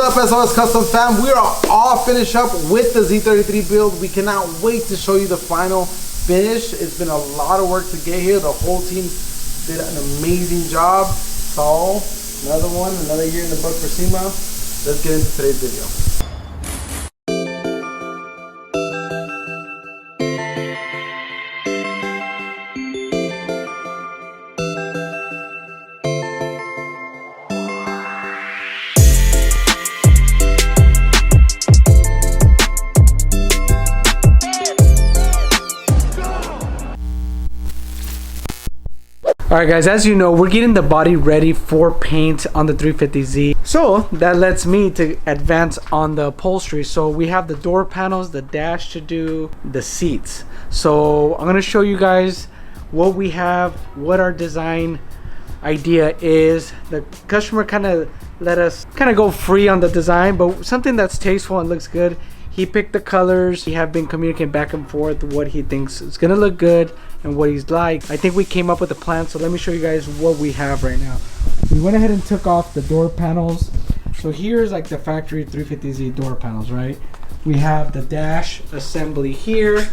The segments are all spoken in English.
up, SOS Customz fam? We are all finished up with the Z33 build. We cannot wait to show you the final finish. It's been a lot of work to get here. The whole team did an amazing job. So, another year in the book for SEMA. Let's get into today's video. Alright guys, as you know, we're getting the body ready for paint on the 350Z. So that lets me to advance on the upholstery. So we have the door panels, the dash to do, the seats. So I'm going to show you guys what we have, what our design idea is. The customer kind of let us go free on the design, but something that's tasteful and looks good. He picked the colors. We have been communicating back and forth what he thinks is gonna look good and what he's like. I think we came up with a plan, so let me show you guys what we have right now. We went ahead and took off the door panels. So here's like the factory 350Z door panels, right? We have the dash assembly here,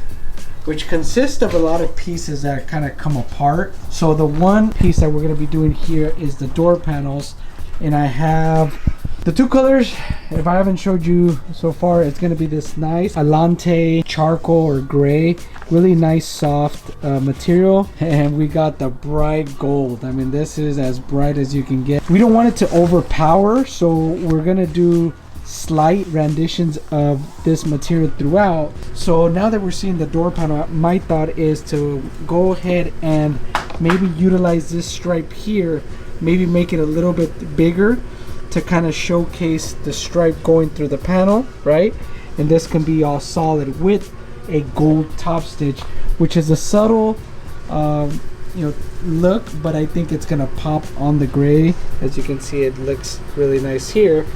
which consists of a lot of pieces that kind of come apart. So the one piece that we're gonna be doing here is the door panels, and I have the two colors. If I haven't showed you so far, it's going to be this nice Alante charcoal or gray, really nice soft material, and we got the bright gold. I mean, this is as bright as you can get. We don't want it to overpower, so we're going to do slight renditions of this material throughout. So now that we're seeing the door panel, my thought is to go ahead and maybe utilize this stripe here, maybe make it a little bit bigger to kind of showcase the stripe going through the panel, right? And this can be all solid with a gold top stitch, which is a subtle look, but I think it's gonna pop on the gray. As you can see, it looks really nice here.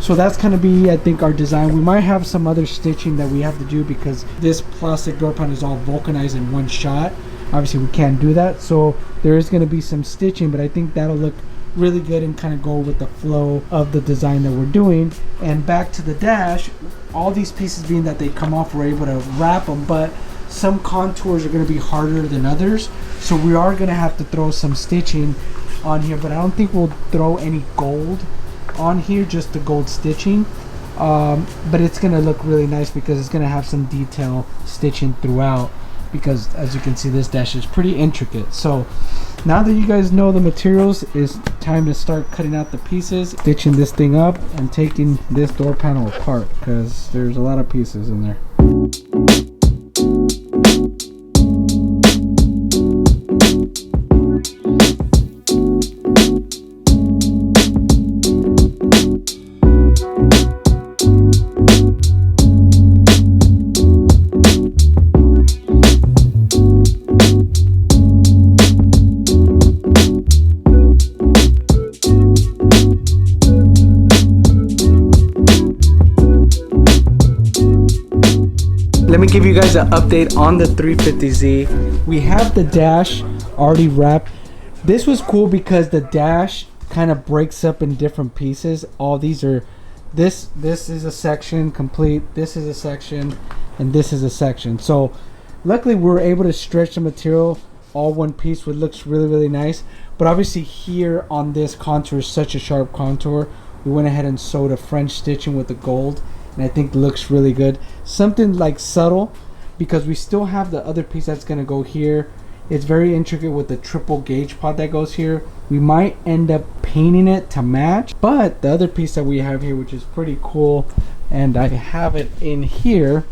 So that's gonna be, I think, our design. We might have some other stitching that we have to do because this plastic door panel is all vulcanized in one shot. Obviously we can't do that, so there is going to be some stitching, but I think that'll look really good and kind of go with the flow of the design that we're doing. And back to the dash, all these pieces being that they come off, we're able to wrap them, but some contours are going to be harder than others, so we are going to have to throw some stitching on here, but I don't think we'll throw any gold on here, just the gold stitching. But it's going to look really nice because it's going to have some detail stitching throughout, because as you can see, this dash is pretty intricate. So now that you guys know the materials, it's time to start cutting out the pieces, stitching this thing up, and taking this door panel apart because there's a lot of pieces in there. Let me give you guys an update on the 350Z. We have the dash already wrapped. This was cool because the dash kind of breaks up in different pieces. All these are, this is a section complete, this is a section, and this is a section. So luckily we were able to stretch the material all one piece, which looks really, really nice. But obviously here on this contour is such a sharp contour, we went ahead and sewed a French stitching with the gold, and I think looks really good. Something like subtle, because we still have the other piece that's gonna go here. It's very intricate with the triple gauge pot that goes here. We might end up painting it to match, but the other piece that we have here, which is pretty cool, and I have it in here,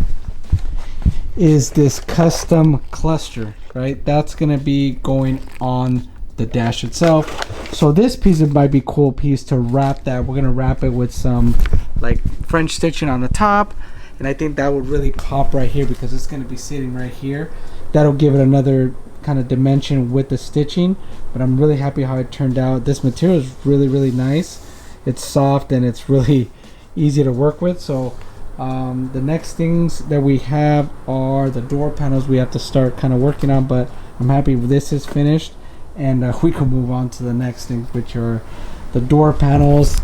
is this custom cluster, right? That's gonna be going on the dash itself. So this piece, it might be a cool piece to wrap that. We're gonna wrap it with some like French stitching on the top, and I think that would really pop right here because it's going to be sitting right here. That'll give it another kind of dimension with the stitching, but I'm really happy how it turned out. This material is really, really nice. It's soft and it's really easy to work with. So the next things that we have are the door panels we have to start kind of working on, but I'm happy this is finished, and we can move on to the next things, which are the door panels.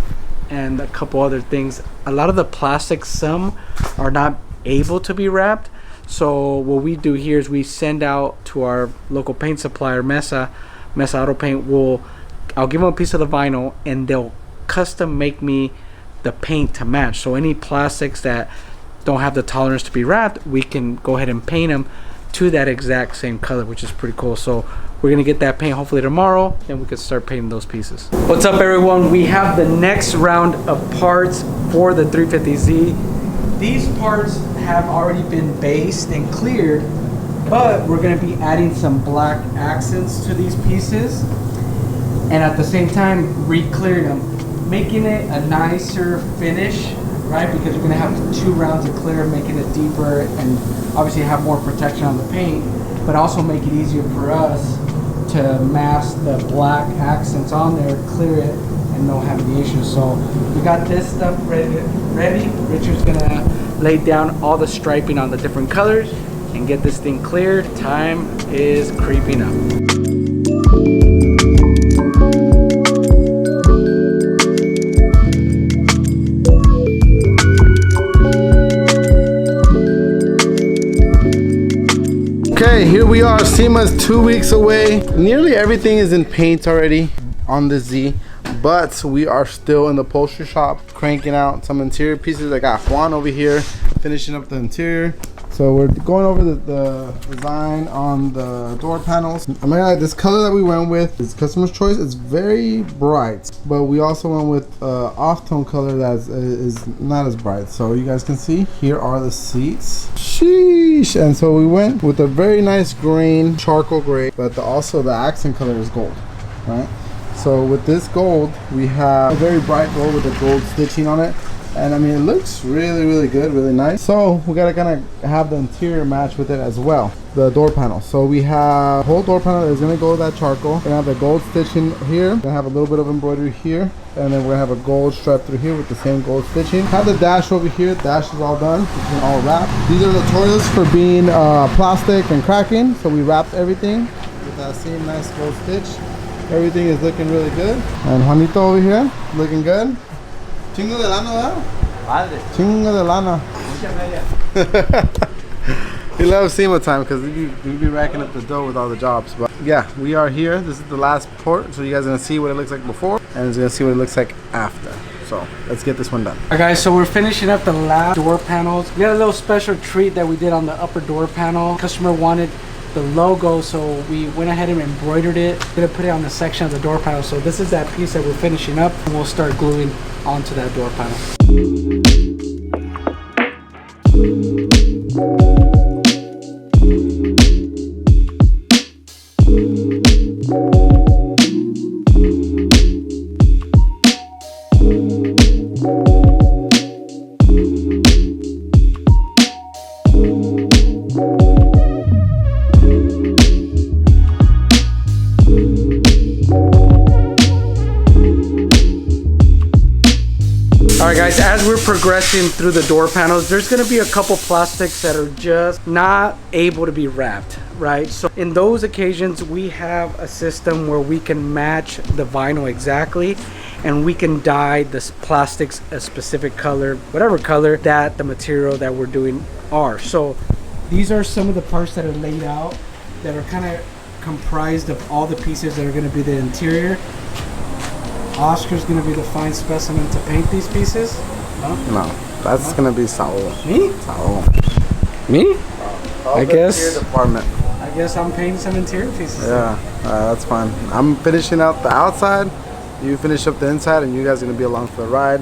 and a couple other things. A lot of the plastics, some are not able to be wrapped. So what we do here is we send out to our local paint supplier, Mesa Auto Paint. I'll give them a piece of the vinyl and they'll custom make me the paint to match. So any plastics that don't have the tolerance to be wrapped, we can go ahead and paint them to that exact same color, which is pretty cool. So we're gonna get that paint hopefully tomorrow, and we can start painting those pieces. What's up, everyone? We have the next round of parts for the 350Z. These parts have already been based and cleared, but we're gonna be adding some black accents to these pieces, and at the same time re-clearing them, making it a nicer finish, right? Because we're gonna have 2 rounds of clear, making it deeper and obviously have more protection on the paint, but also make it easier for us to mask the black accents on there, clear it, and don't have any issues. So we got this stuff ready. Richard's gonna lay down all the striping on the different colors and get this thing cleared. Time is creeping up. Okay, here we are. SEMA's 2 weeks away. Nearly everything is in paint already on the Z, but we are still in the upholstery shop cranking out some interior pieces. I got Juan over here finishing up the interior. So we're going over the design on the door panels. I mean, this color that we went with is customer's choice. It's very bright, but we also went with off-tone color that is not as bright. So you guys can see, here are the seats. Sheesh! And so we went with a very nice green, charcoal gray, but also the accent color is gold, right? So with this gold, we have a very bright gold with the gold stitching on it. And I mean, it looks really good, really nice. So we gotta kind of have the interior match with it as well, the door panel. So we have whole door panel is gonna go with that charcoal. We're gonna have the gold stitching here. We're gonna have a little bit of embroidery here, and then we're gonna have a gold stripe through here with the same gold stitching. Have the dash over here. The dash is all done. It's been all wrapped. These are the toilets for being plastic and cracking. So we wrapped everything with that same nice gold stitch. Everything is looking really good. And Juanito over here, looking good. Chingo de lana, ¿verdad? Vale. Chingo de lana. He loves SEMA time because we be racking up the dough with all the jobs. But yeah, we are here. This is the last port. So you guys are going to see what it looks like before, and it's going to see what it looks like after. So let's get this one done. All right, guys, so we're finishing up the last door panels. We got a little special treat that we did on the upper door panel. Customer wanted the logo, so we went ahead and embroidered it. We're gonna put it on the section of the door panel. So this is that piece that we're finishing up, and we'll start gluing onto that door panel. Alright guys, as we're progressing through the door panels, there's going to be a couple plastics that are just not able to be wrapped, right? So in those occasions, we have a system where we can match the vinyl exactly, and we can dye the plastics a specific color, whatever color that the material that we're doing are. So these are some of the parts that are laid out that are kind of comprised of all the pieces that are going to be the interior. Oscar's gonna be the fine specimen to paint these pieces. No, that's gonna be Saul. Me? Saul. Me? I guess. Department. I guess I'm painting some interior pieces. Yeah, that's fine. I'm finishing out the outside. You finish up the inside, and you guys are gonna be along for the ride.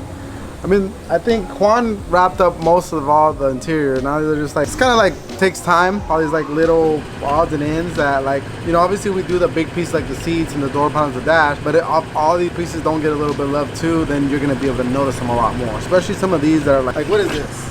I mean, I think Juan wrapped up most of all the interior. Now they're just like, it's kind of like takes time. All these like little odds and ends that, like, you know, obviously we do the big piece like the seats and the door panels, the dash, but if all these pieces don't get a little bit of love too, then you're gonna be able to notice them a lot more. Especially some of these that are like what is this?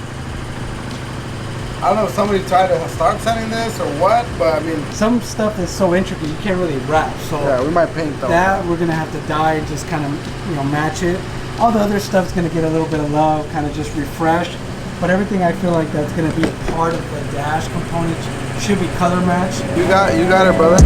I don't know if somebody tried to start sending this or what, but I mean, some stuff is so intricate you can't really wrap. So yeah, we might paint though. That we're gonna have to dye and just kind of, you know, match it. All the other stuff's gonna get a little bit of love, kind of just refreshed. But everything I feel like that's gonna be a part of the dash component should be color matched. You got it, brother.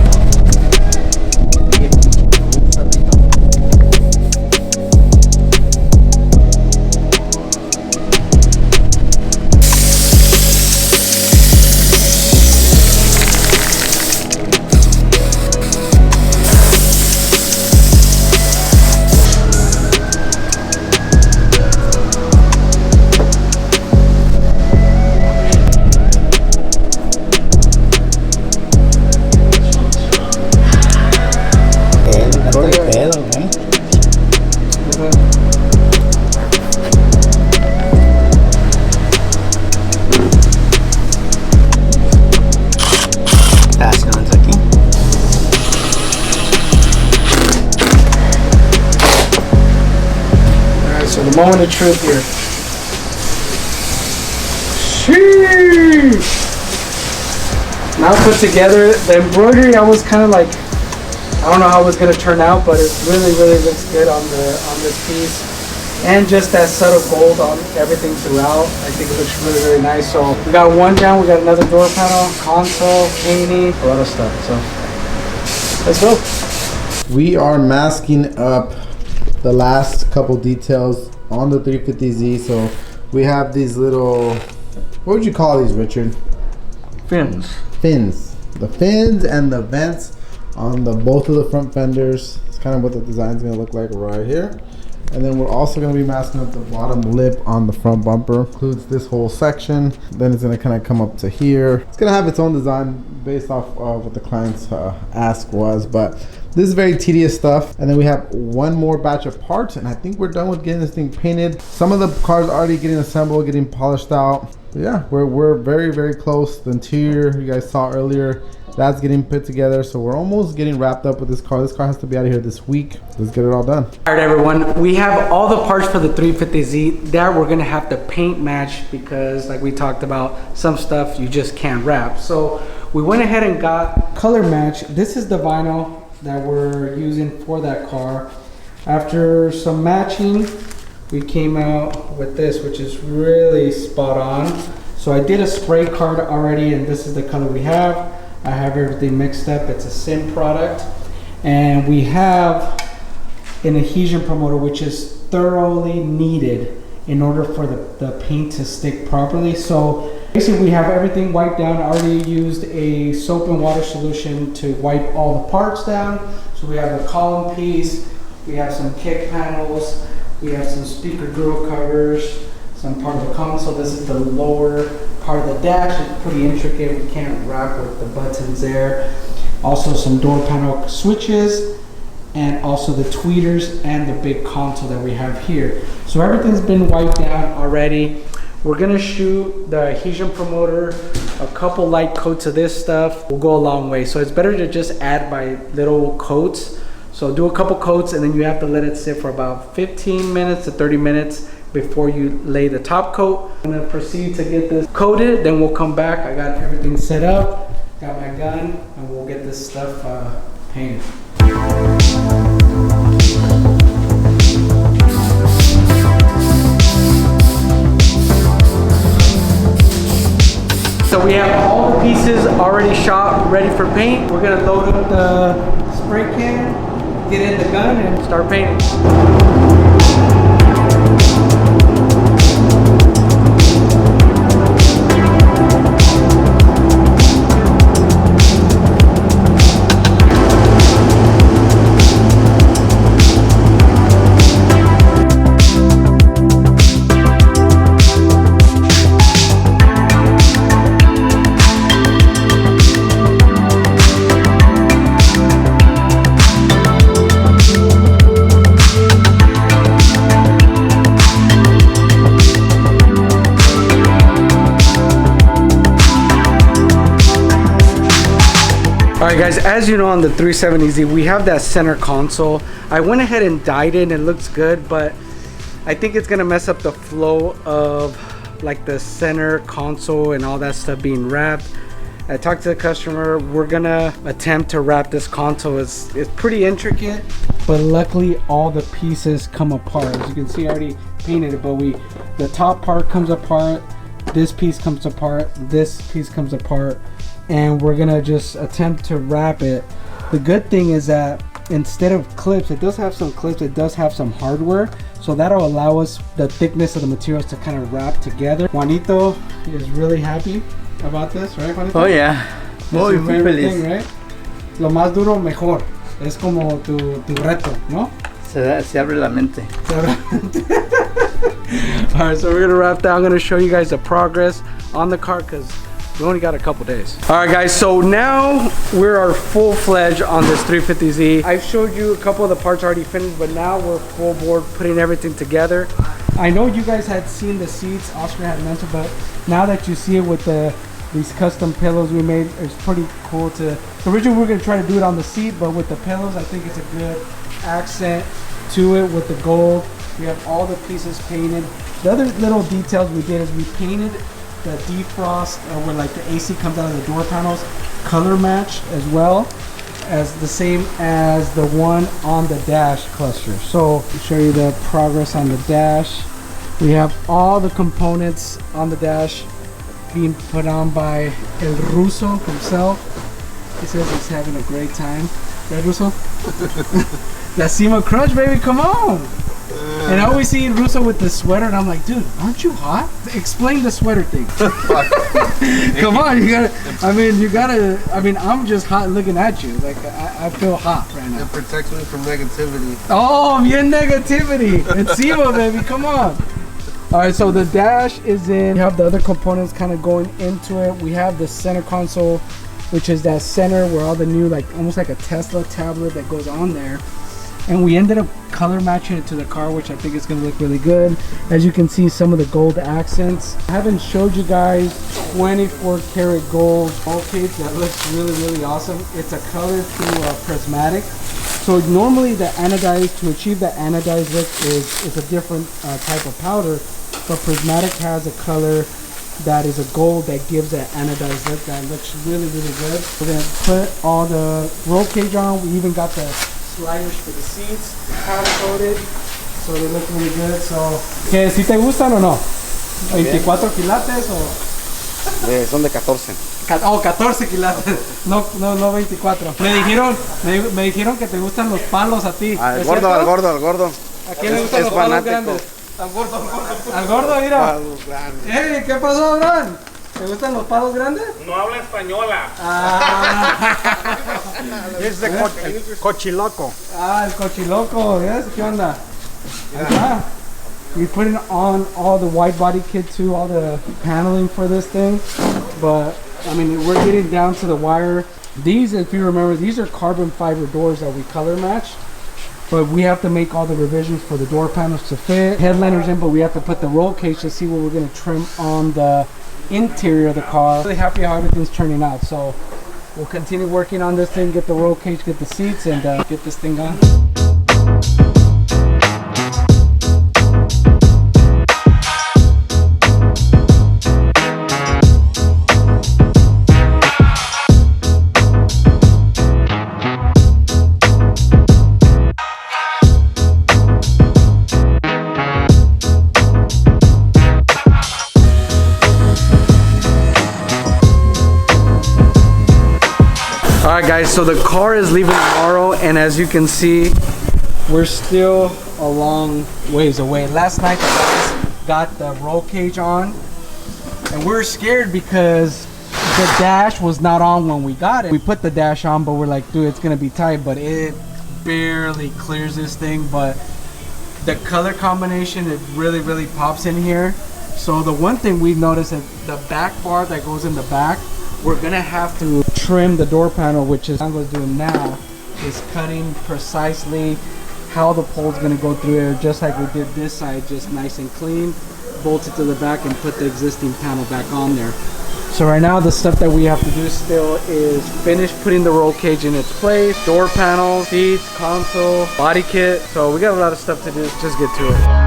moment of truth here. Sheesh. Now put together, the embroidery, I was kind of like, I don't know how it was going to turn out, but it really looks good on this piece. And just that subtle gold on everything throughout. I think it looks really nice. So we got one down, we got another door panel, console, painting, a lot of stuff. So let's go. We are masking up the last couple details on the 350Z. So we have these little, what would you call these, Richard? Fins. The fins and the vents on the both of the front fenders. It's kind of what the design's gonna look like right here. And then we're also going to be masking up the bottom lip on the front bumper. Includes this whole section. Then it's going to kind of come up to here. It's going to have its own design based off of what the client's ask was. But this is very tedious stuff. And then we have one more batch of parts. And I think we're done with getting this thing painted. Some of the cars are already getting assembled, getting polished out. But yeah, we're very close. The interior you guys saw earlier, that's getting put together, so we're almost getting wrapped up with this car. This car has to be out of here this week. Let's get it all done. All right, everyone, we have all the parts for the 350Z that we're gonna have to paint match because, like we talked about, some stuff you just can't wrap. So we went ahead and got color match. This is the vinyl that we're using for that car. After some matching, we came out with this, which is really spot on. So I did a spray card already, and this is the color we have. I have everything mixed up. It's a SIM product. And we have an adhesion promoter, which is thoroughly needed in order for the paint to stick properly. So basically we have everything wiped down. I already used a soap and water solution to wipe all the parts down. So we have a column piece, we have some kick panels, we have some speaker grill covers, some part of the console. This is the lower part of the dash. It's pretty intricate. We can't wrap with the buttons there. Also some door panel switches, and also the tweeters and the big console that we have here. So everything's been wiped down already. We're gonna shoot the adhesion promoter, a couple light coats of this stuff will go a long way. So it's better to just add by little coats. So do a couple coats and then you have to let it sit for about 15 minutes to 30 minutes before you lay the top coat. I'm gonna proceed to get this coated, then we'll come back. I got everything set up, got my gun, and we'll get this stuff painted. So we have all the pieces already shot, ready for paint. We're gonna load up the spray can, get in the gun, and start painting. Alright guys, as you know on the 370Z we have that center console. I went ahead and dyed it and it looks good, but I think it's gonna mess up the flow of like the center console and all that stuff being wrapped. I talked to the customer. We're gonna attempt to wrap this console. It's pretty intricate, but luckily all the pieces come apart. As you can see, I already painted it, but the top part comes apart, this piece comes apart, this piece comes apart, and we're gonna just attempt to wrap it. The good thing is that instead of clips, it does have some clips, it does have some hardware, so that'll allow us the thickness of the materials to kind of wrap together. Juanito is really happy about this, right, Juanito? Oh yeah, muy feliz, right? Lo más duro mejor, es como tu reto, ¿no? Se abre la mente. Alright, so we're gonna wrap that. I'm gonna show you guys the progress on the car because we only got a couple days. Alright guys, so now we're full-fledged on this 350Z. I've showed you a couple of the parts already finished, but now we're full board putting everything together. I know you guys had seen the seats, Oscar had mentioned, but now that you see it with these custom pillows we made, it's pretty cool to... Originally we were gonna try to do it on the seat, but with the pillows, I think it's a good accent to it with the gold. We have all the pieces painted. The other little details we did is we painted the defrost where like the AC comes out of the door panels, color match as well as the same as the one on the dash cluster. So I'll show you the progress on the dash. We have all the components on the dash being put on by El Russo himself. He says he's having a great time. Right, Russo? That SEMA crunch, baby, come on! And I always see Russo with the sweater, and I'm like, dude, aren't you hot? Explain the sweater thing. Come on, I mean, I'm just hot looking at you. Like, I feel hot right now. It protects me from negativity. Oh, bien negativity. It's SEMA, baby, come on. All right, so the dash is in. We have the other components kind of going into it. We have the center console, which is that center where all the new, like, almost like a Tesla tablet that goes on there. And we ended up color matching it to the car, which I think is going to look really good. As you can see, some of the gold accents. I haven't showed you guys 24 karat gold roll cage that looks really, really awesome. It's a color through Prismatic. So normally the anodized, to achieve the anodized look is a different type of powder, but Prismatic has a color that is a gold that gives that anodized look that looks really, really good. We're going to put all the roll cage on. We even got the sliders for the seats, powder coated, so they look really good. So, ¿qué, si te gustan o no? 24 quilates o? Son de 14. Oh, 14 quilates, no 24. Me dijeron que te gustan los palos a ti. Al gordo, al gordo, al gordo. ¿A quién le gustan los palos grandes? Al gordo. Al gordo, mira. Hey, ¿qué pasó, Abraham? ¿Te gustan los palos grandes? No habla española. Es de el cochiloco. El cochiloco, yes? ¿Qué onda? We put it on all the wide body kit too, all the paneling for this thing. But I mean, we're getting down to the wire. These, if you remember, these are carbon fiber doors that we color matched. But we have to make all the revisions for the door panels to fit. Headliners in, but we have to put the roll cage to see what we're going to trim on the interior of the car. Really happy how everything's turning out. So we'll continue working on this thing, get the roll cage, get the seats, and get this thing on. Alright guys, so the car is leaving tomorrow, and as you can see, we're still a long ways away. Last night the guys got the roll cage on, and we were scared because the dash was not on when we got it. We put the dash on, but we're like, dude, it's gonna be tight, but it barely clears this thing. But the color combination, it really, really pops in here. So the one thing we've noticed is the back bar that goes in the back, we're gonna have to trim the door panel, which is Ango's doing now, is cutting precisely how the pole's gonna go through there, just like we did this side, just nice and clean, bolt it to the back and put the existing panel back on there. So right now the stuff that we have to do still is finish putting the roll cage in its place, door panel, seats, console, body kit. So we got a lot of stuff to do, just get to it.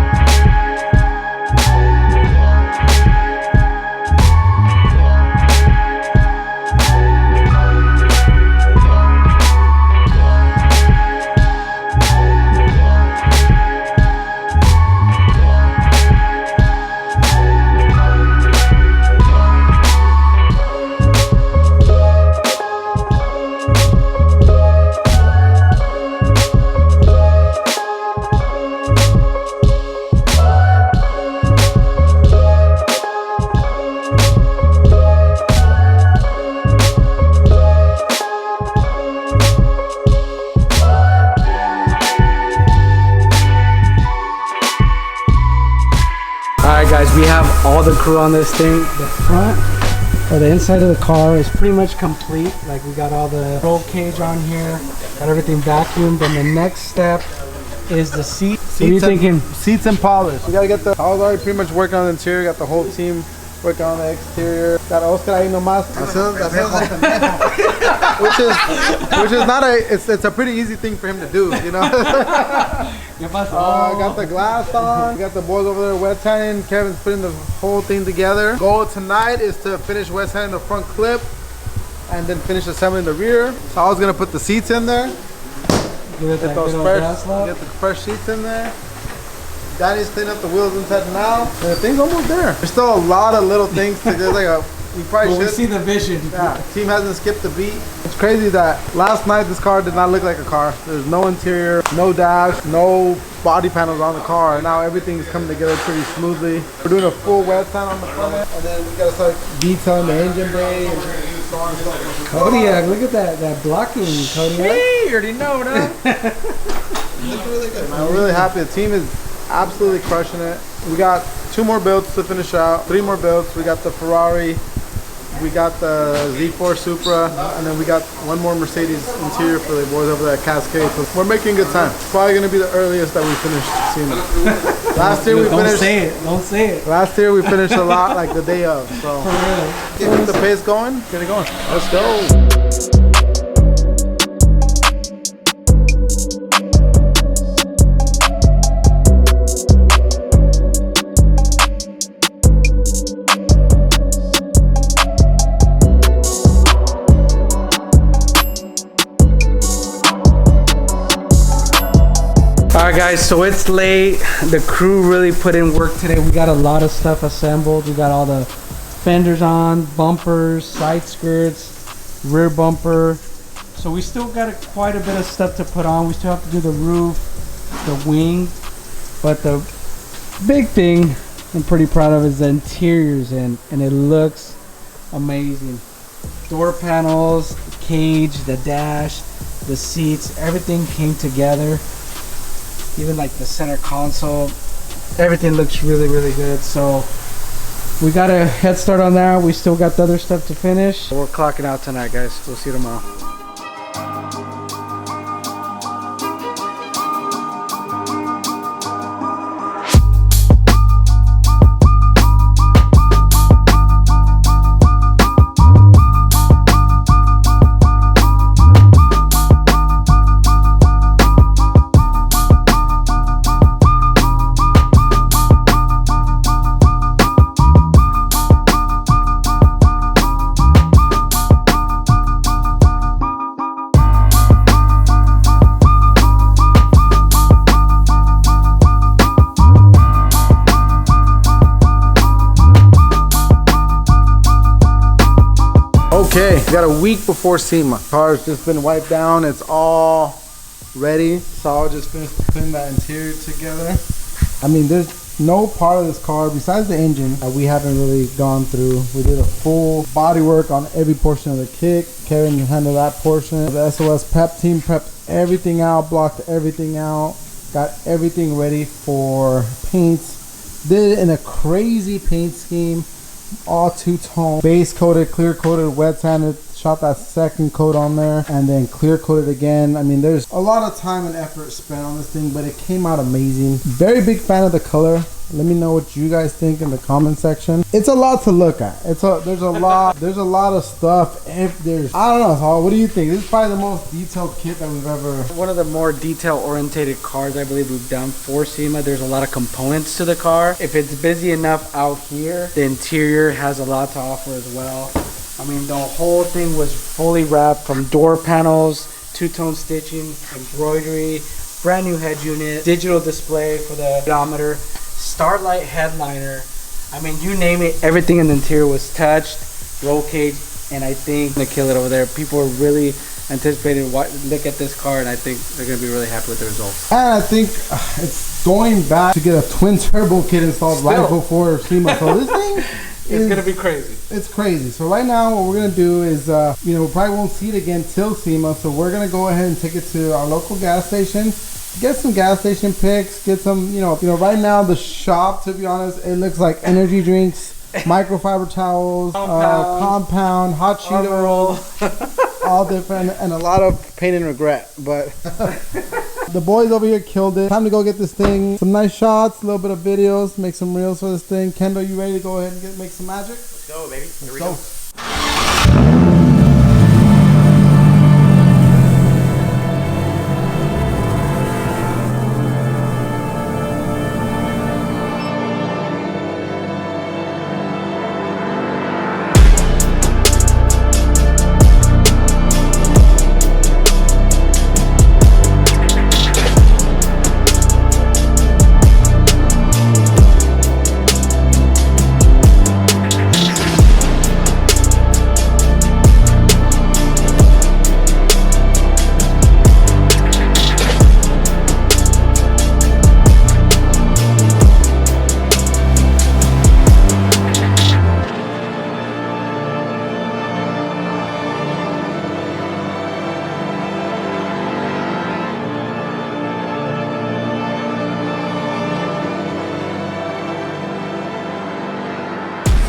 Guys, we have all the crew on this thing. The front or the inside of the car is pretty much complete. Like, we got all the roll cage on here, got everything vacuumed. And the next step is the seat. What are you thinking? Seats and polish. We gotta get the. I was already pretty much working on the interior. Got the whole team working on the exterior. Got Oscar ahí nomás. which is not a. It's a pretty easy thing for him to do, you know. Got the glass on. Got the boys over there wet tanning. Kevin's putting the whole thing together. Goal tonight is to finish wet tanning the front clip and then finish assembling the rear. So I was gonna put the seats in there. Get the fresh seats in there. Danny's cleaning up the wheels inside and out. And the thing's almost there. There's still a lot of little things to do. Like you probably should. We see the vision. Yeah, team hasn't skipped a beat. It's crazy that last night this car did not look like a car. There's no interior, no dash, no body panels on the car. And now everything's coming together pretty smoothly. We're doing a full wet tan on the front end, and then we gotta start detailing the engine bay and so on and so forth. Kodiak, look at that blocking, Kodiak. Hey, you already know, huh? Looks really good, man. We're really happy. The team is absolutely crushing it. We got 2 more builds to finish out, 3 more builds. We got the Ferrari, we got the Z4 Supra, and then we got 1 more Mercedes interior for the boys over there at Cascade. So we're making good time. It's probably gonna be the earliest that we finished SEMA. Last year we finished. Don't say it. Last year we finished a lot like the day of. So keep the pace going. Get it going. Let's go. Alright guys, so it's late. The crew really put in work today. We got a lot of stuff assembled. We got all the fenders on, bumpers, side skirts, rear bumper. So we still got quite a bit of stuff to put on. We still have to do the roof, the wing. But the big thing I'm pretty proud of is the interiors, and it looks amazing. Door panels, cage, the dash, the seats, everything came together. Even like the center console, everything looks really good. So we got a head start on that. We still got the other stuff to finish. We're clocking out tonight, guys. We'll see you tomorrow. Okay, we got a week before SEMA. Car's just been wiped down. It's all ready. So I'll just finish putting that interior together. I mean, there's no part of this car besides the engine that we haven't really gone through. We did a full body work on every portion of the kit. Kevin handled that portion. The SOS Pep team prepped everything out, blocked everything out, got everything ready for paints. Did it in a crazy paint scheme. All two-tone, base coated, clear coated, wet sanded, shot that second coat on there, and then clear coated again. I mean, there's a lot of time and effort spent on this thing, but it came out amazing. Very big fan of the color. Let me know what you guys think in the comment section. It's a lot to look at. There's a lot of stuff. If there's, I don't know, Paul, what do you think? This is probably the most detailed kit that we've ever. One of the more detail-oriented cars I believe we've done for SEMA. There's a lot of components to the car. If it's busy enough out here, the interior has a lot to offer as well. I mean, the whole thing was fully wrapped, from door panels, two-tone stitching, embroidery, brand new head unit, digital display for the odometer, Starlight headliner. I mean, you name it, everything in the interior was touched, roll cage, and I think they're gonna kill it over there. People are really anticipating look at this car, and I think they're gonna be really happy with the results. And I think it's going back to get a twin turbo kit installed right before SEMA. So this thing it's gonna be crazy. It's crazy. So right now what we're gonna do is we probably won't see it again till SEMA, so we're gonna go ahead and take it to our local gas station, get some gas station pics, get some right now the shop, to be honest, it looks like energy drinks, microfiber towels, compound, hot Cheetos, all different, and a lot of pain and regret, but the boys over here killed it. Time to go get this thing, some nice shots, a little bit of videos, make some reels for this thing. Kendall, you ready to go ahead and make some magic? Let's go, baby. Here we go.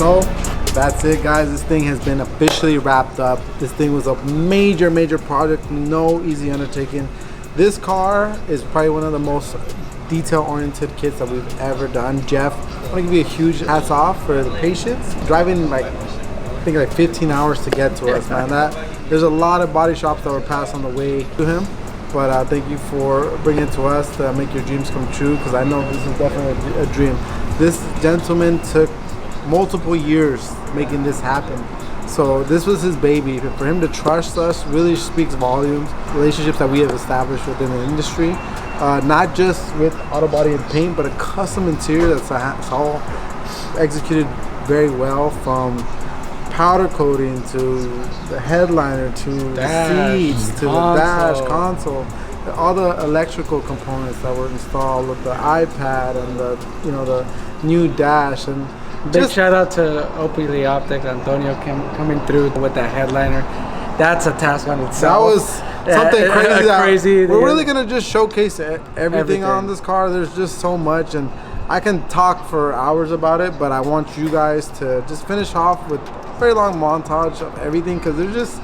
So that's it, guys. This thing has been officially wrapped up. This thing was a major project, no easy undertaking. This car is probably one of the most detail-oriented kits that we've ever done. Jeff, I want to give you a huge hats off for the patience. Driving like, I think like 15 hours to get to us, man. There's a lot of body shops that were passed on the way to him. But thank you for bringing it to us to make your dreams come true, because I know this is definitely a dream. This gentleman took multiple years making this happen. So this was his baby. For him to trust us really speaks volumes. Relationships that we have established within the industry, not just with auto body and paint, but a custom interior that's all executed very well, from powder coating to the headliner to the seats to the dash console, all the electrical components that were installed with the iPad and the new dash. And big shout out to Opie Optics, Antonio coming through with that headliner. That's a task on itself. That was something crazy. We're really gonna just showcase everything on this car. There's just so much, and I can talk for hours about it, but I want you guys to just finish off with a very long montage of everything, because there's just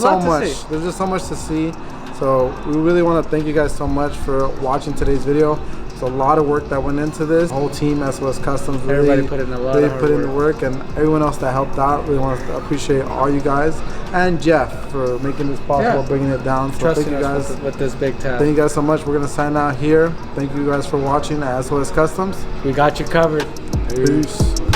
so much. There's just so much to see. So we really want to thank you guys so much for watching today's video. It's a lot of work that went into this. The whole team, SOS Customz, everybody put in a lot of hard put in the work, and everyone else that helped out. Really want to appreciate all you guys, and Jeff for making this possible, bringing it down. So trusting thank you guys with this big task. Thank you guys so much. We're gonna sign out here. Thank you guys for watching at SOS Customz. We got you covered. Peace.